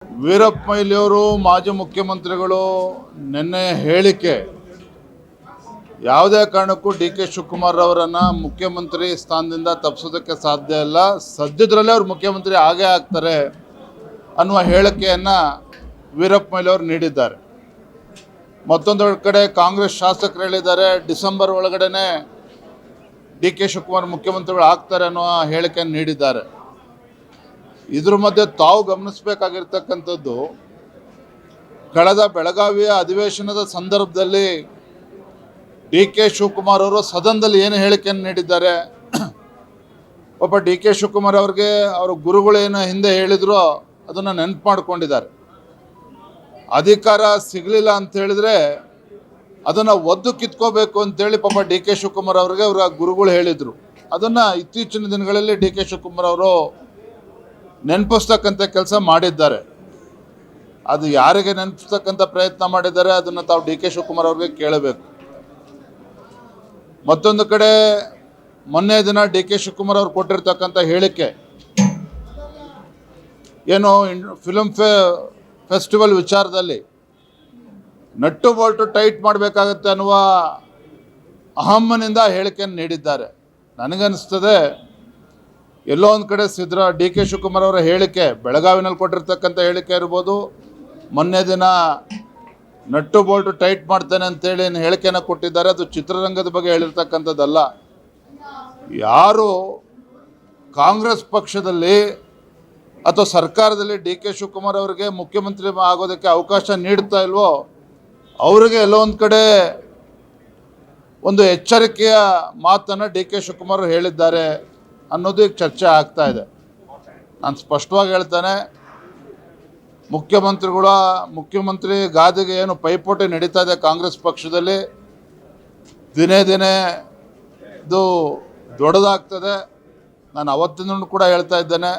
ವೀರಪ್ಪ ಮೊಯ್ಲಿಯವರು ಮಾಜಿ ಮುಖ್ಯಮಂತ್ರಿಗಳು ನಿನ್ನೆ ಹೇಳಿಕೆ ಯಾವುದೇ ಕಾರಣಕ್ಕೂ ಡಿ ಕೆ ಶಿವಕುಮಾರ್ ಅವರನ್ನು ಮುಖ್ಯಮಂತ್ರಿ ಸ್ಥಾನದಿಂದ ತಪ್ಪಿಸೋದಕ್ಕೆ ಸಾಧ್ಯ ಇಲ್ಲ, ಸದ್ಯದಲ್ಲೇ ಅವರು ಮುಖ್ಯಮಂತ್ರಿ ಆಗೇ ಆಗ್ತಾರೆ ಅನ್ನುವ ಹೇಳಿಕೆಯನ್ನು ವೀರಪ್ಪ ಮೊಯ್ಲಿಯವರು ನೀಡಿದ್ದಾರೆ. ಮತ್ತೊಂದು ಕಡೆ ಕಾಂಗ್ರೆಸ್ ಶಾಸಕರು ಹೇಳಿದ್ದಾರೆ ಡಿಸೆಂಬರ್ ಒಳಗಡೆ ಡಿ ಕೆ ಶಿವಕುಮಾರ್ ಮುಖ್ಯಮಂತ್ರಿಗಳು ಆಗ್ತಾರೆ ಅನ್ನುವ ಹೇಳಿಕೆಯನ್ನು ನೀಡಿದ್ದಾರೆ. ಇದ್ರ ಮಧ್ಯೆ ತಾವು ಗಮನಿಸಬೇಕಾಗಿರ್ತಕ್ಕಂಥದ್ದು, ಕಳೆದ ಬೆಳಗಾವಿಯ ಅಧಿವೇಶನದ ಸಂದರ್ಭದಲ್ಲಿ ಡಿ ಕೆ ಶಿವಕುಮಾರ್ ಅವರು ಸದನದಲ್ಲಿ ಏನು ಹೇಳಿಕೆಯನ್ನು ನೀಡಿದ್ದಾರೆ. ಒಬ್ಬ ಡಿ ಕೆ ಶಿವಕುಮಾರ್ ಅವ್ರಿಗೆ ಅವರ ಗುರುಗಳೇನು ಹಿಂದೆ ಹೇಳಿದ್ರು ಅದನ್ನು ನೆನಪು ಮಾಡಿಕೊಂಡಿದ್ದಾರೆ. ಅಧಿಕಾರ ಸಿಗಲಿಲ್ಲ ಅಂತ ಹೇಳಿದ್ರೆ ಅದನ್ನು ಒದ್ದು ಕಿತ್ಕೋಬೇಕು ಅಂತೇಳಿ ಪಾಪ ಡಿ ಕೆ ಶಿವಕುಮಾರ್ ಅವ್ರಿಗೆ ಅವರ ಗುರುಗಳು ಹೇಳಿದರು. ಅದನ್ನು ಇತ್ತೀಚಿನ ದಿನಗಳಲ್ಲಿ ಡಿ ಕೆ ಶಿವಕುಮಾರ್ ಅವರು ನೆನಪಿಸ್ತಕ್ಕಂಥ ಕೆಲಸ ಮಾಡಿದ್ದಾರೆ. ಅದು ಯಾರಿಗೆ ನೆನಪಿಸ್ತಕ್ಕಂಥ ಪ್ರಯತ್ನ ಮಾಡಿದ್ದಾರೆ ಅದನ್ನು ತಾವು ಡಿ ಕೆ ಶಿವಕುಮಾರ್ ಅವ್ರಿಗೆ ಕೇಳಬೇಕು. ಮತ್ತೊಂದು ಕಡೆ ಮೊನ್ನೆ ದಿನ ಡಿ ಕೆ ಶಿವಕುಮಾರ್ ಅವರು ಕೊಟ್ಟಿರ್ತಕ್ಕಂಥ ಹೇಳಿಕೆ ಏನು ಫಿಲ್ಮ್ ಫೆಸ್ಟಿವಲ್ ವಿಚಾರದಲ್ಲಿ ನಟ್ಟು ಬೋಲ್ಟು ಟೈಟ್ ಮಾಡಬೇಕಾಗತ್ತೆ ಅನ್ನುವ ಅಹಮ್ಮನಿಂದ ಹೇಳಿಕೆಯನ್ನು ನೀಡಿದ್ದಾರೆ. ನನಗನ್ನಿಸ್ತದೆ ಎಲ್ಲೋ ಒಂದು ಕಡೆ ಡಿ ಕೆ ಶಿವಕುಮಾರ್ ಅವರ ಹೇಳಿಕೆ, ಬೆಳಗಾವಿನಲ್ಲಿ ಕೊಟ್ಟಿರ್ತಕ್ಕಂಥ ಹೇಳಿಕೆ ಇರ್ಬೋದು, ಮೊನ್ನೆ ದಿನ ನಟ್ಟು ಬೋಲ್ಟು ಟೈಟ್ ಮಾಡ್ತೇನೆ ಅಂತೇಳಿ ಹೇಳಿಕೆಯನ್ನು ಕೊಟ್ಟಿದ್ದಾರೆ, ಅದು ಚಿತ್ರರಂಗದ ಬಗ್ಗೆ ಹೇಳಿರ್ತಕ್ಕಂಥದ್ದಲ್ಲ. ಯಾರು ಕಾಂಗ್ರೆಸ್ ಪಕ್ಷದಲ್ಲಿ ಅಥವಾ ಸರ್ಕಾರದಲ್ಲಿ ಡಿ ಕೆ ಶಿವಕುಮಾರ್ ಅವರಿಗೆ ಮುಖ್ಯಮಂತ್ರಿ ಆಗೋದಕ್ಕೆ ಅವಕಾಶ ನೀಡ್ತಾ ಇಲ್ವೋ ಅವರಿಗೆ ಎಲ್ಲೋ ಒಂದು ಕಡೆ ಒಂದು ಎಚ್ಚರಿಕೆಯ ಮಾತನ್ನು ಡಿ ಕೆ ಶಿವಕುಮಾರ್ ಹೇಳಿದ್ದಾರೆ ಅನ್ನೋದು ಈಗ ಚರ್ಚೆ ಆಗ್ತಾ ಇದೆ. ನಾನು ಸ್ಪಷ್ಟವಾಗಿ ಹೇಳ್ತಾನೆ, ಮುಖ್ಯಮಂತ್ರಿ ಗಾದಿಗೆ ಏನು ಪೈಪೋಟಿ ನಡೀತಾ ಇದೆ ಕಾಂಗ್ರೆಸ್ ಪಕ್ಷದಲ್ಲಿ, ದಿನೇ ದಿನೇ ಇದು ದೊಡ್ಡದಾಗ್ತದೆ. ನಾನು ಅವತ್ತಿನ ಕೂಡ ಹೇಳ್ತಾ ಇದ್ದೇನೆ,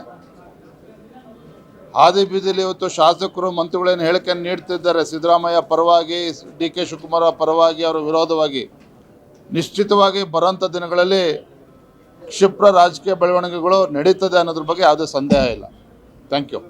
ಹಾದಿ ಬೀದಿಲಿ ಇವತ್ತು ಶಾಸಕರು ಮಂತ್ರಿಗಳೇನು ಹೇಳಿಕೆಯನ್ನು ನೀಡ್ತಿದ್ದಾರೆ ಸಿದ್ದರಾಮಯ್ಯ ಪರವಾಗಿ, ಡಿ ಕೆ ಶಿವಕುಮಾರ್ ಪರವಾಗಿ, ಅವರ ವಿರೋಧವಾಗಿ, ನಿಶ್ಚಿತವಾಗಿ ಬರೋಂಥ ದಿನಗಳಲ್ಲಿ ಕ್ಷಿಪ್ರ ರಾಜಕೀಯ ಬೆಳವಣಿಗೆಗಳು ನಡೀತದೆ ಅನ್ನೋದ್ರ ಬಗ್ಗೆ ಯಾವುದೇ ಸಂದೇಹ ಇಲ್ಲ. Thank you.